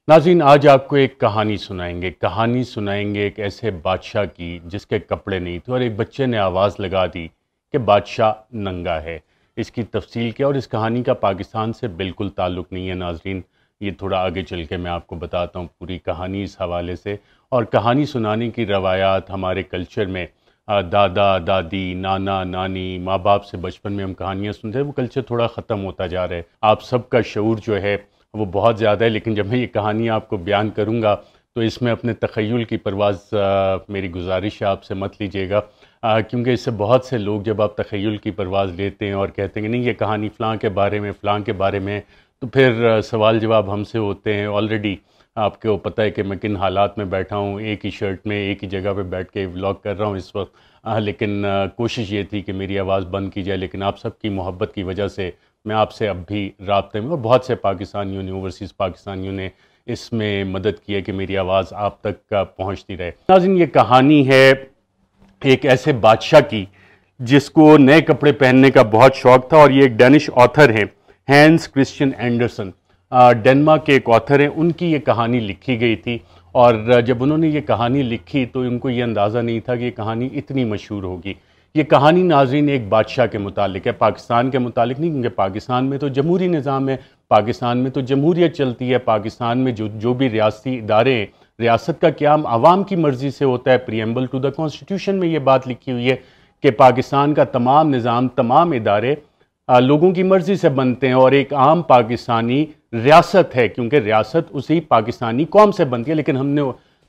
ناظرین، آج آپ کو ایک کہانی سنائیں گے ایک ایسے بادشاہ کی جس کے کپڑے نہیں تھے اور ایک بچے نے آواز لگا دی کہ بادشاہ ننگا ہے۔ اس کی تفصیل کیا اور اس کہانی کا پاکستان سے بالکل تعلق نہیں ہے ناظرین، یہ تھوڑا آگے چل کے میں آپ کو بتاتا ہوں پوری کہانی اس حوالے سے۔ اور کہانی سنانے کی روایات ہمارے کلچر میں دادا دادی نانا نانی ماں باپ سے بچپن میں ہم کہانیاں سنتے ہیں، وہ کلچر تھوڑا ختم ہوتا جا رہا ہے۔ آپ سب کا شعور جو ہے وہ بہت زیادہ ہے، لیکن جب میں یہ کہانی آپ کو بیان کروں گا تو اس میں اپنے تخیل کی پرواز میری گزارش ہے آپ سے مت لیجیے گا، کیونکہ اس سے بہت سے لوگ جب آپ تخیل کی پرواز لیتے ہیں اور کہتے ہیں کہ نہیں یہ کہانی فلاں کے بارے میں فلاں کے بارے میں، تو پھر سوال جواب ہم سے ہوتے ہیں۔ آلریڈی آپ کو پتہ ہے کہ میں کن حالات میں بیٹھا ہوں، ایک ہی شرٹ میں ایک ہی جگہ پہ بیٹھ کے ولاگ کر رہا ہوں اس وقت، لیکن کوشش یہ تھی کہ میری آواز بند کی جائے، لیکن آپ سب کی محبت کی وجہ سے میں آپ سے اب بھی رابطے میں، اور بہت سے پاکستانیوں نے اوورسیز پاکستانیوں نے اس میں مدد کی ہے کہ میری آواز آپ تک پہنچتی رہے۔ ناظرین، یہ کہانی ہے ایک ایسے بادشاہ کی جس کو نئے کپڑے پہننے کا بہت شوق تھا، اور یہ ایک ڈینش آتھر ہیں ہینس کرسچن اینڈرسن، ڈنمارک کے ایک آتھر ہیں، ان کی یہ کہانی لکھی گئی تھی۔ اور جب انہوں نے یہ کہانی لکھی تو ان کو یہ اندازہ نہیں تھا کہ یہ کہانی اتنی مشہور ہوگی۔ یہ کہانی ناظرین ایک بادشاہ کے متعلق ہے، پاکستان کے متعلق نہیں، کیونکہ پاکستان میں تو جمہوری نظام ہے، پاکستان میں تو جمہوریت چلتی ہے، پاکستان میں جو بھی ریاستی ادارے ہیں، ریاست کا قیام عوام کی مرضی سے ہوتا ہے۔ پریمبل ٹو دا کانسٹیٹیوشن میں یہ بات لکھی ہوئی ہے کہ پاکستان کا تمام نظام، تمام ادارے لوگوں کی مرضی سے بنتے ہیں، اور ایک عام پاکستانی ریاست ہے، کیونکہ ریاست اسی پاکستانی قوم سے بنتی ہے۔ لیکن ہم نے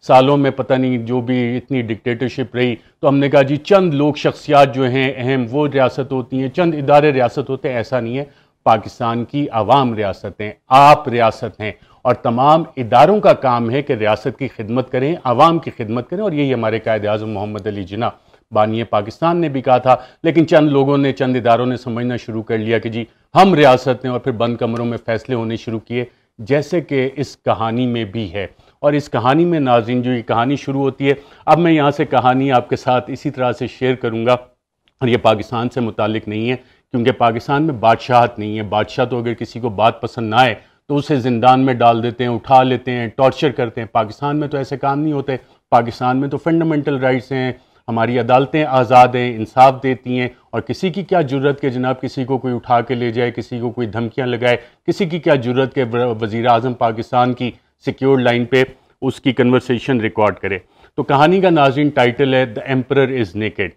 سالوں میں پتہ نہیں جو بھی اتنی ڈکٹیٹرشپ رہی تو ہم نے کہا جی چند لوگ شخصیات جو ہیں اہم وہ ریاست ہوتی ہیں، چند ادارے ریاست ہوتے ہیں۔ ایسا نہیں ہے، پاکستان کی عوام ریاست ہیں، آپ ریاست ہیں، اور تمام اداروں کا کام ہے کہ ریاست کی خدمت کریں، عوام کی خدمت کریں، اور یہی ہمارے قائد اعظم محمد علی جناح بانی پاکستان نے بھی کہا تھا۔ لیکن چند لوگوں نے، چند اداروں نے سمجھنا شروع کر لیا کہ جی ہم ریاست ہیں، اور پھر بند کمروں میں فیصلے ہونے شروع کیے، جیسے کہ اس کہانی میں بھی ہے۔ اور اس کہانی میں ناظرین جو یہ کہانی شروع ہوتی ہے، اب میں یہاں سے کہانی آپ کے ساتھ اسی طرح سے شیئر کروں گا، اور یہ پاکستان سے متعلق نہیں ہے، کیونکہ پاکستان میں بادشاہت نہیں ہے۔ بادشاہ تو اگر کسی کو بات پسند نہ آئے تو اسے زندان میں ڈال دیتے ہیں، اٹھا لیتے ہیں، ٹارچر کرتے ہیں۔ پاکستان میں تو ایسے کام نہیں ہوتے، پاکستان میں تو فنڈامنٹل رائٹس ہیں، ہماری عدالتیں آزاد ہیں، انصاف دیتی ہیں، اور کسی کی کیا جرت کہ جناب کسی کو کوئی اٹھا کے لے جائے، کسی کو کوئی دھمکیاں لگائے، کسی کی کیا جرت کہ وزیر اعظم پاکستان کی سیکیورڈ لائن پہ اس کی کنورسیشن ریکارڈ کرے۔ تو کہانی کا ناظرین ٹائٹل ہے The Emperor is Naked۔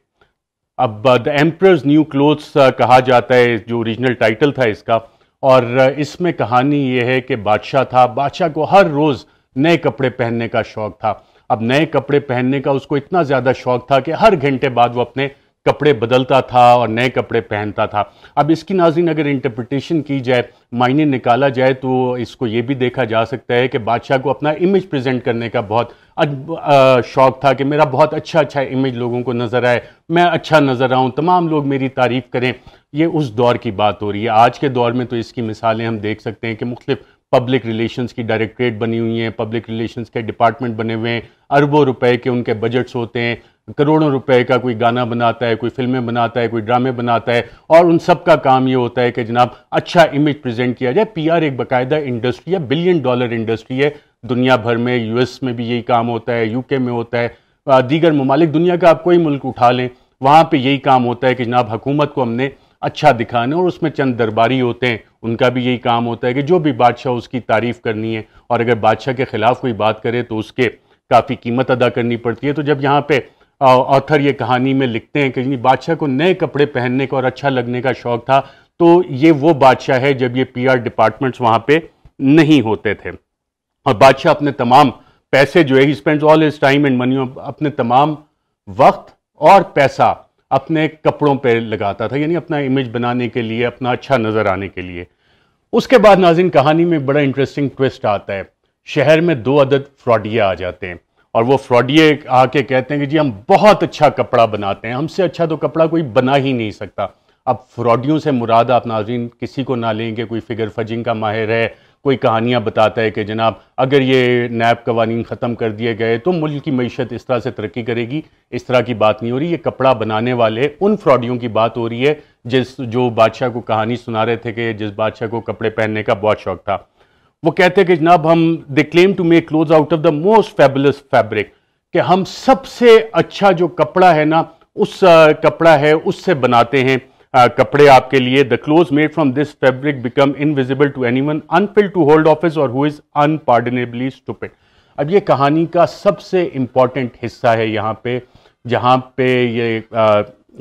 اب The Emperor's New Clothes کہا جاتا ہے جو اوریجنل ٹائٹل تھا اس کا، اور اس میں کہانی یہ ہے کہ بادشاہ تھا، بادشاہ کو ہر روز نئے کپڑے پہننے کا شوق تھا۔ اب نئے کپڑے پہننے کا اس کو اتنا زیادہ شوق تھا کہ ہر گھنٹے بعد وہ اپنے کپڑے بدلتا تھا اور نئے کپڑے پہنتا تھا۔ اب اس کی ناظرین اگر انٹرپریٹیشن کی جائے، معنی نکالا جائے، تو اس کو یہ بھی دیکھا جا سکتا ہے کہ بادشاہ کو اپنا امیج پریزنٹ کرنے کا بہت شوق تھا کہ میرا بہت اچھا امیج لوگوں کو نظر آئے، میں اچھا نظر آؤں، تمام لوگ میری تعریف کریں۔ یہ اس دور کی بات ہو رہی ہے۔ آج کے دور میں تو اس کی مثالیں ہم دیکھ سکتے ہیں کہ مختلف پبلک ریلیشنز کی ڈائریکٹریٹ بنی ہوئی ہیں، پبلک ریلیشنز کے ڈپارٹمنٹ بنے ہوئے ہیں، اربوں روپے کے ان کے بجٹس ہوتے ہیں، کروڑوں روپے کا کوئی گانا بناتا ہے، کوئی فلمیں بناتا ہے، کوئی ڈرامے بناتا ہے، اور ان سب کا کام یہ ہوتا ہے کہ جناب اچھا امیج پریزنٹ کیا جائے۔ پی آر ایک باقاعدہ انڈسٹری ہے، $بلین انڈسٹری ہے دنیا بھر میں، یو ایس میں بھی یہی کام ہوتا ہے، یو کے میں ہوتا ہے، دیگر ممالک دنیا کا آپ کوئی ملک اٹھا لیں وہاں پہ یہی کام ہوتا ہے کہ جناب حکومت کو ہم نے اچھا دکھانا، اور اس میں چند درباری ہوتے ہیں ان کا بھی یہی کام ہوتا ہے کہ جو بھی بادشاہ اس کی تعریف کرنی ہے، اور اگر بادشاہ کے خلاف کوئی بات کرے تو اس کے کافی قیمت ادا کرنی پڑتی ہے۔ تو جب یہاں پہ آتھر یہ کہانی میں لکھتے ہیں کہ بادشاہ کو نئے کپڑے پہننے کا اور اچھا لگنے کا شوق تھا، تو یہ وہ بادشاہ ہے جب یہ پی آر ڈپارٹمنٹس وہاں پہ نہیں ہوتے تھے، اور بادشاہ اپنے تمام پیسے جو ہے ہی spends all his time and money, اپنے تمام وقت اور پیسہ اپنے کپڑوں پہ لگاتا تھا، یعنی اپنا امیج بنانے کے لیے، اپنا اچھا نظر آنے کے لیے۔ اس کے بعد ناظرین کہانی میں بڑا انٹرسٹنگ ٹویسٹ آتا ہے۔ شہر میں 2 عدد فراڈیے آ جاتے ہیں، اور وہ فراڈیے آ کے کہتے ہیں کہ جی ہم بہت اچھا کپڑا بناتے ہیں، ہم سے اچھا تو کپڑا کوئی بنا ہی نہیں سکتا۔ اب فراڈیوں سے مراد آپ ناظرین کسی کو نہ لیں کہ کوئی فگر فجنگ کا ماہر ہے، کوئی کہانیاں بتاتا ہے کہ جناب اگر یہ نیب قوانین ختم کر دیے گئے تو ملک کی معیشت اس طرح سے ترقی کرے گی، اس طرح کی بات نہیں ہو رہی۔ یہ کپڑا بنانے والے ان فراڈیوں کی بات ہو رہی ہے جو بادشاہ کو کہانی سنا رہے تھے کہ جس بادشاہ کو کپڑے پہننے کا بہت شوق تھا۔ وہ کہتے ہیں کہ جناب ہم they claim to make clothes out of the most fabulous fabric, کہ ہم سب سے اچھا جو کپڑا ہے نا اس کپڑا ہے اس سے بناتے ہیں کپڑے آپ کے لیے. The clothes made from this fabric become invisible to anyone unfit to hold office اور ہو از انپارڈنیبلی اسٹوپڈ. اب یہ کہانی کا سب سے امپورٹنٹ حصہ ہے یہاں پہ، جہاں پہ یہ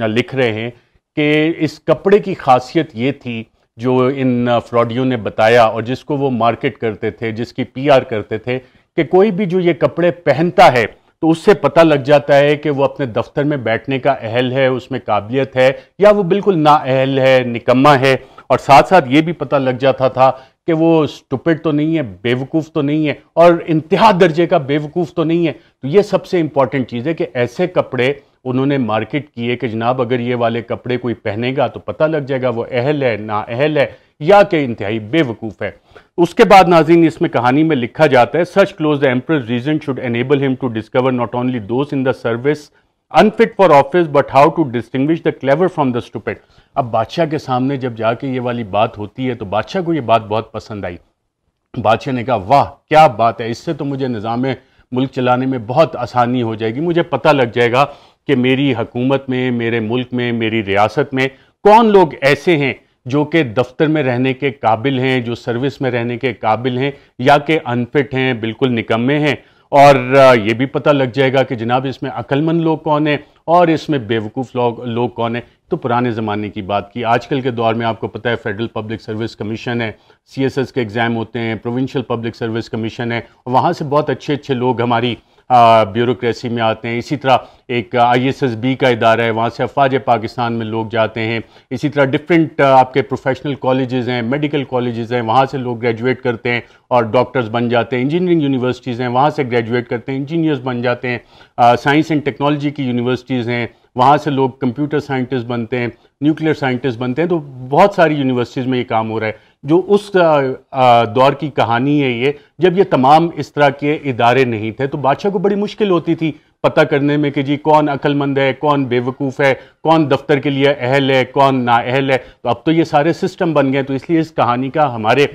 لکھ رہے ہیں کہ اس کپڑے کی خاصیت یہ تھی جو ان فراڈیوں نے بتایا اور جس کو وہ مارکیٹ کرتے تھے، جس کی پی آر کرتے تھے، کہ کوئی بھی جو یہ کپڑے پہنتا ہے تو اس سے پتہ لگ جاتا ہے کہ وہ اپنے دفتر میں بیٹھنے کا اہل ہے، اس میں قابلیت ہے، یا وہ بالکل نااہل ہے، نکما ہے. اور ساتھ ساتھ یہ بھی پتہ لگ جاتا تھا کہ وہ اسٹوپڈ تو نہیں ہے، بے وقوف تو نہیں ہے، اور انتہا درجے کا بے وقوف تو نہیں ہے. تو یہ سب سے امپورٹنٹ چیز ہے کہ ایسے کپڑے انہوں نے مارکیٹ کیے کہ جناب اگر یہ والے کپڑے کوئی پہنے گا تو پتہ لگ جائے گا وہ اہل ہے، نااہل ہے، یا کہ انتہائی بے وقوف ہے. اس کے بعد ناظرین اس میں کہانی میں لکھا جاتا ہے such clothes the emperor's reason should enable him to discover not only those in the service unfit for office but how to distinguish the clever from the stupid. اب بادشاہ کے سامنے جب جا کے یہ والی بات ہوتی ہے تو بادشاہ کو یہ بات بہت پسند آئی. بادشاہ نے کہا واہ کیا بات ہے، اس سے تو مجھے نظام ملک چلانے میں بہت آسانی ہو جائے گی، مجھے پتہ لگ جائے گا کہ میری حکومت میں، میرے ملک میں، میری ریاست میں کون لوگ ایسے ہیں جو کہ دفتر میں رہنے کے قابل ہیں، جو سروس میں رہنے کے قابل ہیں، یا کہ انفٹ ہیں، بالکل نکمے ہیں. اور یہ بھی پتہ لگ جائے گا کہ جناب اس میں عقل مند لوگ کون ہیں اور اس میں بے وقوف لوگ کون ہیں. تو پرانے زمانے کی بات کی. آج کل کے دور میں آپ کو پتہ ہے فیڈرل پبلک سروس کمیشن ہے، سی ایس ایس کے ایگزام ہوتے ہیں، پروونشل پبلک سروس کمیشن ہے، وہاں سے بہت اچھے اچھے لوگ ہماری بیوروکریسی میں آتے ہیں. اسی طرح ایک آئی ایس ایس بی کا ادارہ ہے، وہاں سے افواج پاکستان میں لوگ جاتے ہیں. اسی طرح ڈفرینٹ آپ کے پروفیشنل کالجز ہیں، میڈیکل کالجز ہیں، وہاں سے لوگ گریجویٹ کرتے ہیں اور ڈاکٹرز بن جاتے ہیں. انجینئرنگ یونیورسٹیز ہیں، وہاں سے گریجویٹ کرتے ہیں، انجینئرز بن جاتے ہیں. سائنس اینڈ ٹیکنالوجی کی یونیورسٹیز ہیں، وہاں سے لوگ کمپیوٹر سائنٹسٹ بنتے ہیں، نیوکلیئر سائنٹسٹ بنتے ہیں. تو بہت ساری یونیورسٹیز میں یہ کام ہو رہا ہے. جو اس دور کی کہانی ہے یہ، جب یہ تمام اس طرح کے ادارے نہیں تھے تو بادشاہ کو بڑی مشکل ہوتی تھی پتہ کرنے میں کہ جی کون عقل مند ہے، کون بے وقوف ہے، کون دفتر کے لیے اہل ہے، کون نااہل ہے. تو اب تو یہ سارے سسٹم بن گئے. تو اس لیے اس کہانی کا ہمارے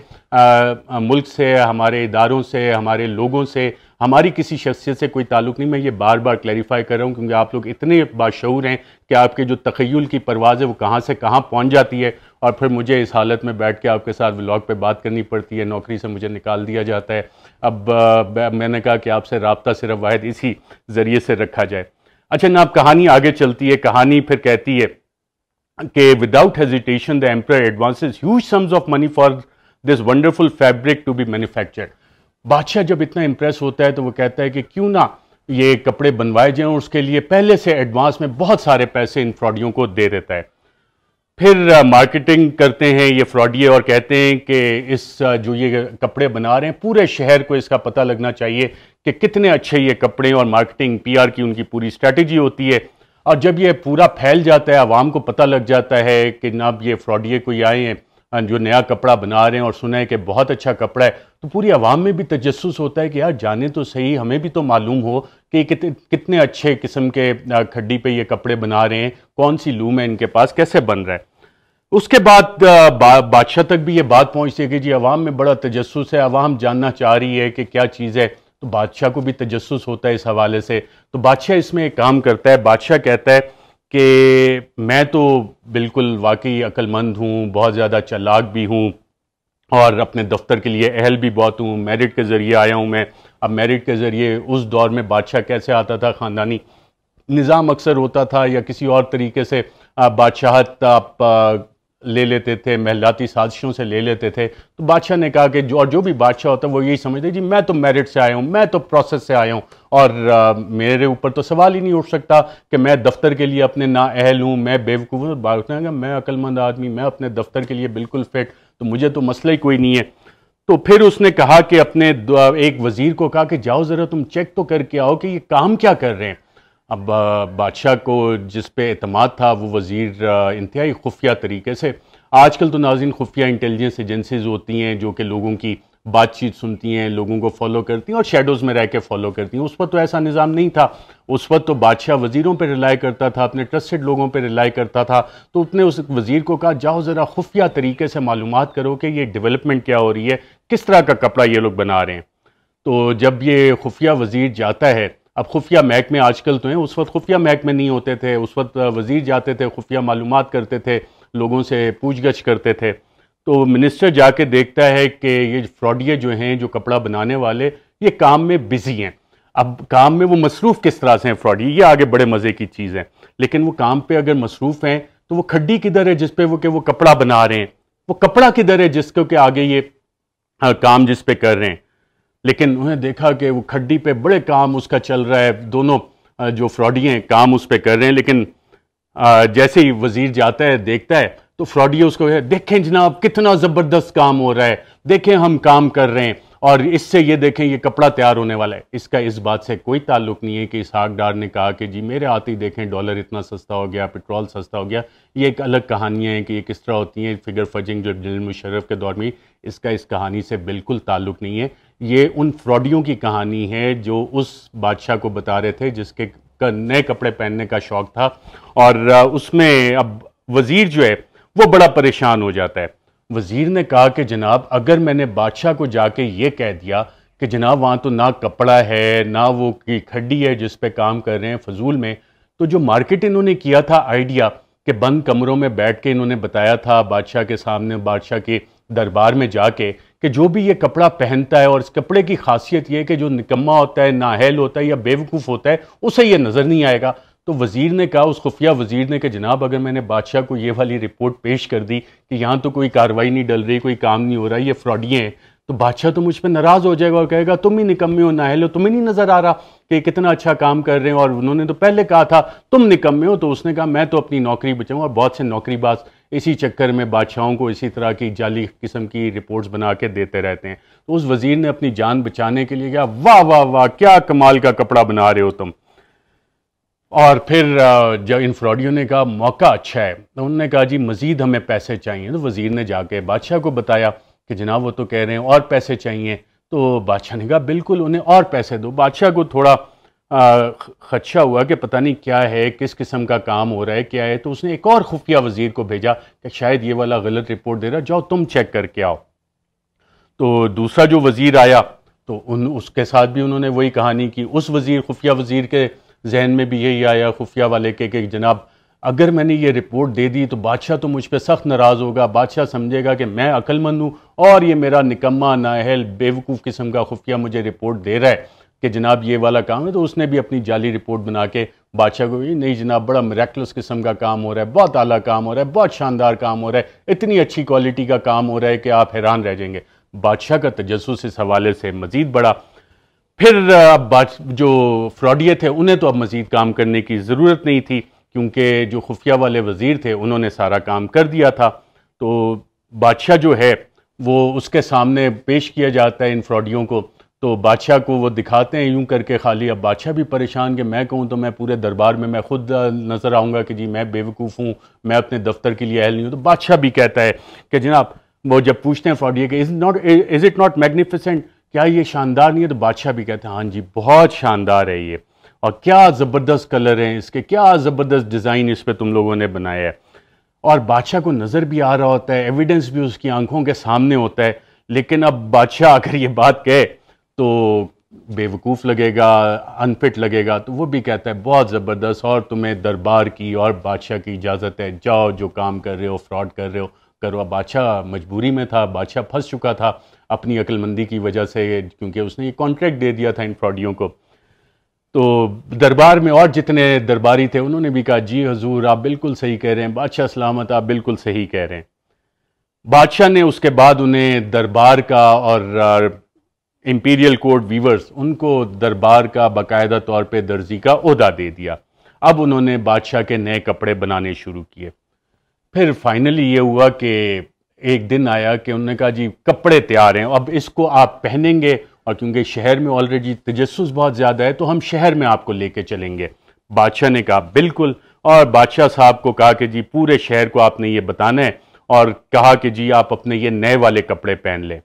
ملک سے، ہمارے اداروں سے، ہمارے لوگوں سے، ہماری کسی شخصیت سے کوئی تعلق نہیں. میں یہ بار بار کلیریفائی کر رہا ہوں کیونکہ آپ لوگ اتنے باشعور ہیں کہ آپ کے جو تخیل کی پرواز ہے وہ کہاں سے کہاں پہنچ جاتی ہے، اور پھر مجھے اس حالت میں بیٹھ کے آپ کے ساتھ ولاگ پہ بات کرنی پڑتی ہے، نوکری سے مجھے نکال دیا جاتا ہے. اب میں نے کہا کہ آپ سے رابطہ صرف واحد اسی ذریعے سے رکھا جائے. اچھا جناب کہانی آگے چلتی ہے. کہانی پھر کہتی ہے کہ without hesitation the emperor advances huge sums of money for this wonderful fabric to be manufactured. بادشاہ جب اتنا امپریس ہوتا ہے تو وہ کہتا ہے کہ کیوں نہ یہ کپڑے بنوائے جائیں، اور اس کے لیے پہلے سے ایڈوانس میں بہت سارے پیسے ان فراڈیوں کو دے دیتا ہے. پھر مارکیٹنگ کرتے ہیں یہ فراڈیے اور کہتے ہیں کہ اس جو یہ کپڑے بنا رہے ہیں پورے شہر کو اس کا پتہ لگنا چاہیے کہ کتنے اچھے یہ کپڑے، اور مارکیٹنگ پی آر کی ان کی پوری اسٹریٹجی ہوتی ہے. اور جب یہ پورا پھیل جاتا ہے، عوام کو پتہ لگ جاتا ہے کہ جناب یہ فراڈیے کوئی آئے ہیں جو نیا کپڑا بنا رہے ہیں اور سنا ہے کہ بہت اچھا کپڑا ہے، تو پوری عوام میں بھی تجسس ہوتا ہے کہ یار جانے تو صحیح، ہمیں بھی تو معلوم ہو کہ کتنے اچھے قسم کے کھڈی پہ یہ کپڑے بنا رہے ہیں، کون سی لوم ہے ان کے پاس، کیسے بن رہا ہے. اس کے بعد بادشاہ تک بھی یہ بات پہنچتی ہے کہ جی عوام میں بڑا تجسس ہے، عوام جاننا چاہ رہی ہے کہ کیا چیز ہے. تو بادشاہ کو بھی تجسس ہوتا ہے اس حوالے سے. تو بادشاہ اس میں ایک کام کرتا ہے. بادشاہ کہتا ہے کہ میں تو بالکل واقعی عقل مند ہوں، بہت زیادہ چالاک بھی ہوں، اور اپنے دفتر کے لیے اہل بھی بہت ہوں، میرٹ کے ذریعے آیا ہوں میں. اب میرٹ کے ذریعے اس دور میں بادشاہ کیسے آتا تھا، خاندانی نظام اکثر ہوتا تھا یا کسی اور طریقے سے بادشاہت آپ لے لیتے تھے، محلاتی سازشوں سے لے لیتے تھے. تو بادشاہ نے کہا کہ جو بھی بادشاہ ہوتا ہے وہ یہی سمجھتے جی میں تو میرٹ سے آیا ہوں، میں تو پروسیس سے آیا ہوں، اور میرے اوپر تو سوال ہی نہیں اٹھ سکتا کہ میں دفتر کے لیے اپنے نااہل ہوں، میں بیوقوف ہوں. بادشاہ نے کہا میں عقل مند آدمی، میں اپنے دفتر کے لیے بالکل فٹ، تو مجھے تو مسئلہ ہی کوئی نہیں ہے. تو پھر اس نے کہا کہ اپنے ایک وزیر کو کہا کہ جاؤ ذرا تم چیک تو کر کے آؤ کہ یہ کام کیا کر رہے ہیں. اب بادشاہ کو جس پہ اعتماد تھا وہ وزیر انتہائی خفیہ طریقے سے، آج کل تو ناظرین خفیہ انٹیلیجنس ایجنسیز ہوتی ہیں جو کہ لوگوں کی بات چیت سنتی ہیں، لوگوں کو فالو کرتی ہیں اور شیڈوز میں رہ کے فالو کرتی ہیں۔ اس وقت تو ایسا نظام نہیں تھا، اس وقت تو بادشاہ وزیروں پہ ریلائی کرتا تھا، اپنے ٹرسٹڈ لوگوں پہ ریلائی کرتا تھا۔ تو اس نے اس وزیر کو کہا جاؤ ذرا خفیہ طریقے سے معلومات کرو کہ یہ ڈیولپمنٹ کیا ہو رہی ہے، کس طرح کا کپڑا یہ لوگ بنا رہے ہیں۔ تو جب یہ خفیہ وزیر جاتا ہے، اب خفیہ محکمے آج کل تو ہیں، اس وقت خفیہ محکمے نہیں ہوتے تھے، اس وقت وزیر جاتے تھے، خفیہ معلومات کرتے تھے، لوگوں سے پوچھ گچھ کرتے تھے۔ تو منسٹر جا کے دیکھتا ہے کہ یہ فراڈیے جو ہیں، جو کپڑا بنانے والے، یہ کام میں بزی ہیں۔ اب کام میں وہ مصروف کس طرح سے ہیں فراڈیے، یہ آگے بڑے مزے کی چیز ہے، لیکن وہ کام پہ اگر مصروف ہیں تو وہ کھڈی کدھر ہے جس پہ وہ کپڑا بنا رہے ہیں، وہ کپڑا کدھر ہے جس کو کہ آگے یہ کام جس پہ کر رہے ہیں۔ لیکن انہیں دیکھا کہ وہ کھڈی پہ بڑے کام اس کا چل رہا ہے، دونوں جو فراڈی ہیں کام اس پہ کر رہے ہیں، لیکن جیسے ہی وزیر جاتا ہے دیکھتا ہے تو فراڈی اس کو دیکھیں جناب کتنا زبردست کام ہو رہا ہے، دیکھیں ہم کام کر رہے ہیں اور اس سے یہ دیکھیں یہ کپڑا تیار ہونے والا ہے۔ اس کا اس بات سے کوئی تعلق نہیں ہے کہ اسحاق ڈار نے کہا کہ جی میرے ہاتھ ہی دیکھیں ڈالر اتنا سستا ہو گیا، پیٹرول سستا ہو گیا۔ یہ ایک الگ کہانیاں ہیں کہ یہ کس طرح ہوتی ہیں، فگر فجنگ جو جنرل مشرف کے دور میں، اس کا اس کہانی سے بالکل تعلق نہیں ہے۔ یہ ان فراڈیوں کی کہانی ہے جو اس بادشاہ کو بتا رہے تھے جس کے نئے کپڑے پہننے کا شوق تھا، اور اس میں اب وزیر جو ہے وہ بڑا پریشان ہو جاتا ہے۔ وزیر نے کہا کہ جناب اگر میں نے بادشاہ کو جا کے یہ کہہ دیا کہ جناب وہاں تو نہ کپڑا ہے نہ وہ کی کھڈی ہے جس پہ کام کر رہے ہیں فضول میں، تو جو مارکیٹ انہوں نے کیا تھا آئیڈیا کہ بند کمروں میں بیٹھ کے انہوں نے بتایا تھا بادشاہ کے سامنے، بادشاہ کے دربار میں جا کے، کہ جو بھی یہ کپڑا پہنتا ہے اور اس کپڑے کی خاصیت یہ ہے کہ جو نکما ہوتا ہے، نااہل ہوتا ہے یا بیوقوف ہوتا ہے اسے یہ نظر نہیں آئے گا۔ تو وزیر نے کہا، اس خفیہ وزیر نے، کہ جناب اگر میں نے بادشاہ کو یہ والی رپورٹ پیش کر دی کہ یہاں تو کوئی کارروائی نہیں ڈل رہی، کوئی کام نہیں ہو رہا، یہ فراڈیے ہیں، تو بادشاہ تو مجھ پہ ناراض ہو جائے گا اور کہے گا تم ہی نکمے ہو، نااہل ہو، تمہیں نہیں نظر آ رہا کہ کتنا اچھا کام کر رہے ہیں، اور انہوں نے تو پہلے کہا تھا تم نکمے ہو۔ تو اس نے کہا میں تو اپنی نوکری بچاؤں، اور بہت سے نوکری باز اسی چکر میں بادشاہوں کو اسی طرح کی جعلی قسم کی رپورٹس بنا کے دیتے رہتے ہیں۔ تو اس وزیر نے اپنی جان بچانے کے لیے کہا واہ واہ واہ کیا کمال کا کپڑا بنا رہے ہو تم۔ اور پھر جب ان فراڈیوں نے کہا موقع اچھا ہے، تو انہوں نے کہا جی مزید ہمیں پیسے چاہیے۔ تو وزیر نے جا کے بادشاہ کو بتایا کہ جناب وہ تو کہہ رہے ہیں اور پیسے چاہیے۔ تو بادشاہ نے کہا بالکل انہیں اور پیسے دو۔ بادشاہ کو تھوڑا خدشہ ہوا کہ پتہ نہیں کیا ہے، کس قسم کا کام ہو رہا ہے، کیا ہے۔ تو اس نے ایک اور خفیہ وزیر کو بھیجا کہ شاید یہ والا غلط رپورٹ دے رہا، جاؤ تم چیک کر کے آؤ۔ تو دوسرا جو وزیر آیا تو اس کے ساتھ بھی انہوں نے وہی کہانی کی۔ اس خفیہ وزیر کے ذہن میں بھی یہی آیا، خفیہ والے کے، کہ جناب اگر میں نے یہ رپورٹ دے دی تو بادشاہ تو مجھ پہ سخت ناراض ہوگا، بادشاہ سمجھے گا کہ میں عقل مند ہوں اور یہ میرا نکما نااہل بیوقوف قسم کا خفیہ مجھے رپورٹ دے رہا ہے کہ جناب یہ والا کام ہے۔ تو اس نے بھی اپنی جعلی رپورٹ بنا کے بادشاہ کو، نہیں جناب بڑا میریکلس قسم کا کام ہو رہا ہے، بہت اعلیٰ کام ہو رہا ہے، بہت شاندار کام ہو رہا ہے، اتنی اچھی کوالٹی کا کام ہو رہا ہے کہ آپ حیران رہ جائیں گے۔ بادشاہ کا تجسس اس حوالے سے مزید بڑا۔ پھر اب جو فراڈیے تھے انہیں تو اب مزید کام کرنے کی ضرورت نہیں تھی، کیونکہ جو خفیہ والے وزیر تھے انہوں نے سارا کام کر دیا تھا۔ تو بادشاہ جو ہے وہ اس کے سامنے پیش کیا جاتا ہے ان فراڈیوں کو، تو بادشاہ کو وہ دکھاتے ہیں یوں کر کے خالی۔ اب بادشاہ بھی پریشان کہ میں کہوں تو میں پورے دربار میں خود نظر آؤں گا کہ جی میں بیوقوف ہوں، میں اپنے دفتر کے لیے اہل نہیں ہوں۔ تو بادشاہ بھی کہتا ہے کہ جناب، وہ جب پوچھتے ہیں فراڈیے کہ از اٹ ناٹ میگنیفیسنٹ، کیا یہ شاندار نہیں ہے؟ تو بادشاہ بھی کہتے ہیں ہاں جی بہت شاندار ہے یہ، اور کیا زبردست کلر ہیں اس کے، کیا زبردست ڈیزائن اس پہ تم لوگوں نے بنایا ہے۔ اور بادشاہ کو نظر بھی آ رہا ہوتا ہے، ایویڈنس بھی اس کی آنکھوں کے سامنے ہوتا ہے، لیکن اب بادشاہ اگر یہ بات کہے تو بیوقوف لگے گا، انفٹ لگے گا، تو وہ بھی کہتا ہے بہت زبردست، اور تمہیں دربار کی اور بادشاہ کی اجازت ہے، جاؤ جو کام کر رہے ہو، فراڈ کر رہے ہو کرو۔ اب بادشاہ مجبوری میں تھا، بادشاہ پھنس چکا تھا اپنی عقل مندی کی وجہ سے، کیونکہ اس نے یہ کانٹریکٹ دے دیا تھا ان فراڈیوں کو۔ تو دربار میں اور جتنے درباری تھے انہوں نے بھی کہا جی حضور آپ بالکل صحیح کہہ رہے ہیں، بادشاہ سلامت آپ بالکل صحیح کہہ رہے ہیں۔ بادشاہ نے اس کے بعد انہیں دربار کا اور امپیریل کوڈ ویورز، ان کو دربار کا باقاعدہ طور پہ درزی کا عہدہ دے دیا۔ اب انہوں نے بادشاہ کے نئے کپڑے بنانے شروع کیے۔ پھر فائنلی یہ ہوا کہ ایک دن آیا کہ انہوں نے کہا جی کپڑے تیار ہیں، اب اس کو آپ پہنیں گے، اور کیونکہ شہر میں آلریڈی تجسس بہت زیادہ ہے تو ہم شہر میں آپ کو لے کے چلیں گے۔ بادشاہ نے کہا بالکل، اور بادشاہ صاحب کو کہا کہ جی پورے شہر کو آپ نے یہ بتانا ہے، اور کہا کہ جی آپ اپنے یہ نئے والے کپڑے پہن لیں۔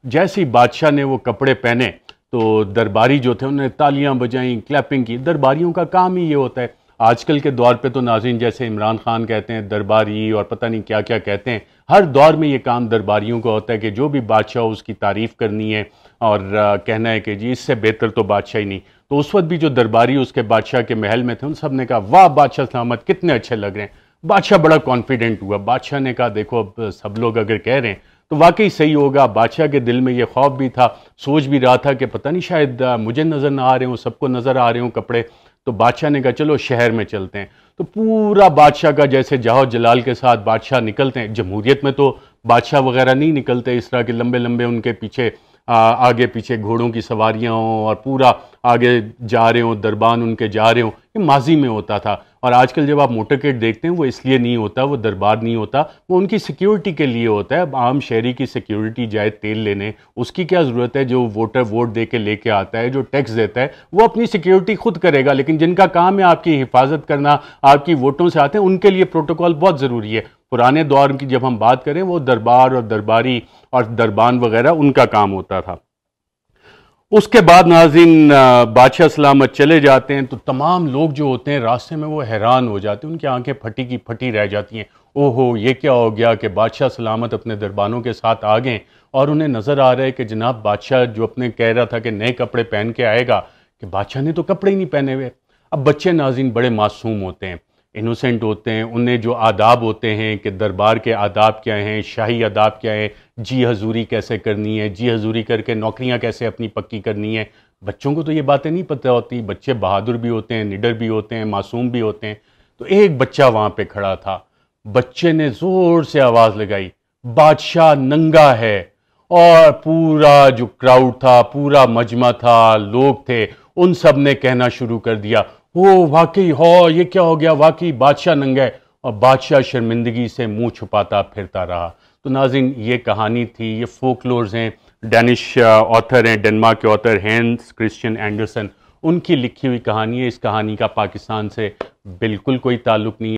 جیسے ہی بادشاہ نے وہ کپڑے پہنے تو درباری جو تھے انہوں نے تالیاں بجائیں، کلیپنگ کی. درباریوں کا کام ہی یہ ہوتا ہے. آج کل کے دور پہ تو ناظرین جیسے عمران خان کہتے ہیں درباری اور پتہ نہیں کیا کیا کہتے ہیں، ہر دور میں یہ کام درباریوں کا ہوتا ہے کہ جو بھی بادشاہ ہو اس کی تعریف کرنی ہے اور کہنا ہے کہ جی اس سے بہتر تو بادشاہ ہی نہیں. تو اس وقت بھی جو درباری اس کے بادشاہ کے محل میں تھے ان سب نے کہا واہ بادشاہ سلامت کتنے اچھے لگ رہے ہیں. بادشاہ بڑا کانفیڈنٹ ہوا. بادشاہ نے کہا دیکھو اب سب لوگ اگر کہہ رہے ہیں تو واقعی صحیح ہوگا. بادشاہ کے دل میں یہ خوف بھی تھا، سوچ بھی رہا تھا کہ پتہ نہیں شاید مجھے نظر نہ آ رہے ہوں، سب کو نظر آ رہے ہوں کپڑے. تو بادشاہ نے کہا چلو شہر میں چلتے ہیں. تو پورا بادشاہ کا جیسے جاہو جلال کے ساتھ بادشاہ نکلتے ہیں. جمہوریت میں تو بادشاہ وغیرہ نہیں نکلتے اس طرح کے لمبے لمبے ان کے پیچھے آگے پیچھے گھوڑوں کی سواریاں ہوں اور پورا آگے جا رہے ہوں، دربان ان کے جا رہے ہوں. یہ ماضی میں ہوتا تھا. اور آج کل جب آپ موٹرکیٹ دیکھتے ہیں وہ اس لیے نہیں ہوتا، وہ دربار نہیں ہوتا، وہ ان کی سیکیورٹی کے لیے ہوتا ہے. اب عام شہری کی سیکیورٹی جائے تیل لینے، اس کی کیا ضرورت ہے؟ جو ووٹر ووٹ دے کے لے کے آتا ہے، جو ٹیکس دیتا ہے، وہ اپنی سیکیورٹی خود کرے گا. لیکن جن کا کام ہے آپ کی حفاظت کرنا، آپ کی ووٹوں سے آتے ہیں، ان کے لیے پروٹوکول بہت ضروری ہے. پرانے دور کی جب ہم بات کریں وہ دربار اور درباری اور دربان وغیرہ ان کا کام ہوتا تھا. اس کے بعد ناظرین بادشاہ سلامت چلے جاتے ہیں تو تمام لوگ جو ہوتے ہیں راستے میں وہ حیران ہو جاتے ہیں، ان کی آنکھیں پھٹی کی پھٹی رہ جاتی ہیں. اوہو یہ کیا ہو گیا کہ بادشاہ سلامت اپنے دربانوں کے ساتھ آ گئے اور انہیں نظر آ رہا ہے کہ جناب بادشاہ جو اپنے کہہ رہا تھا کہ نئے کپڑے پہن کے آئے گا کہ بادشاہ نے تو کپڑے ہی نہیں پہنے ہوئے. اب بچے ناظرین بڑے معصوم ہوتے ہیں، انوسنٹ ہوتے ہیں. انہیں جو آداب ہوتے ہیں کہ دربار کے آداب کیا ہیں، شاہی آداب کیا ہیں، جی حضوری کیسے کرنی ہے، جی حضوری کر کے نوکریاں کیسے اپنی پکی کرنی ہے، بچوں کو تو یہ باتیں نہیں پتہ ہوتی. بچے بہادر بھی ہوتے ہیں، نڈر بھی ہوتے ہیں، معصوم بھی ہوتے ہیں. تو ایک بچہ وہاں پہ کھڑا تھا. بچے نے زور سے آواز لگائی بادشاہ ننگا ہے. اور پورا جو کراؤڈ تھا، پورا مجمع تھا، لوگ تھے، ان سب نے کہنا شروع کر دیا واقعی ہو یہ کیا ہو گیا، واقعی بادشاہ ننگا ہے. اور بادشاہ شرمندگی سے منہ چھپاتا پھرتا رہا. تو ناظرین یہ کہانی تھی، یہ فولکلورز ہیں. ڈینش آتھر ہیں، ڈنمارک کے آتھر ہینس کرسچین اینڈرسن، ان کی لکھی ہوئی کہانی ہے. اس کہانی کا پاکستان سے بالکل کوئی تعلق نہیں ہے.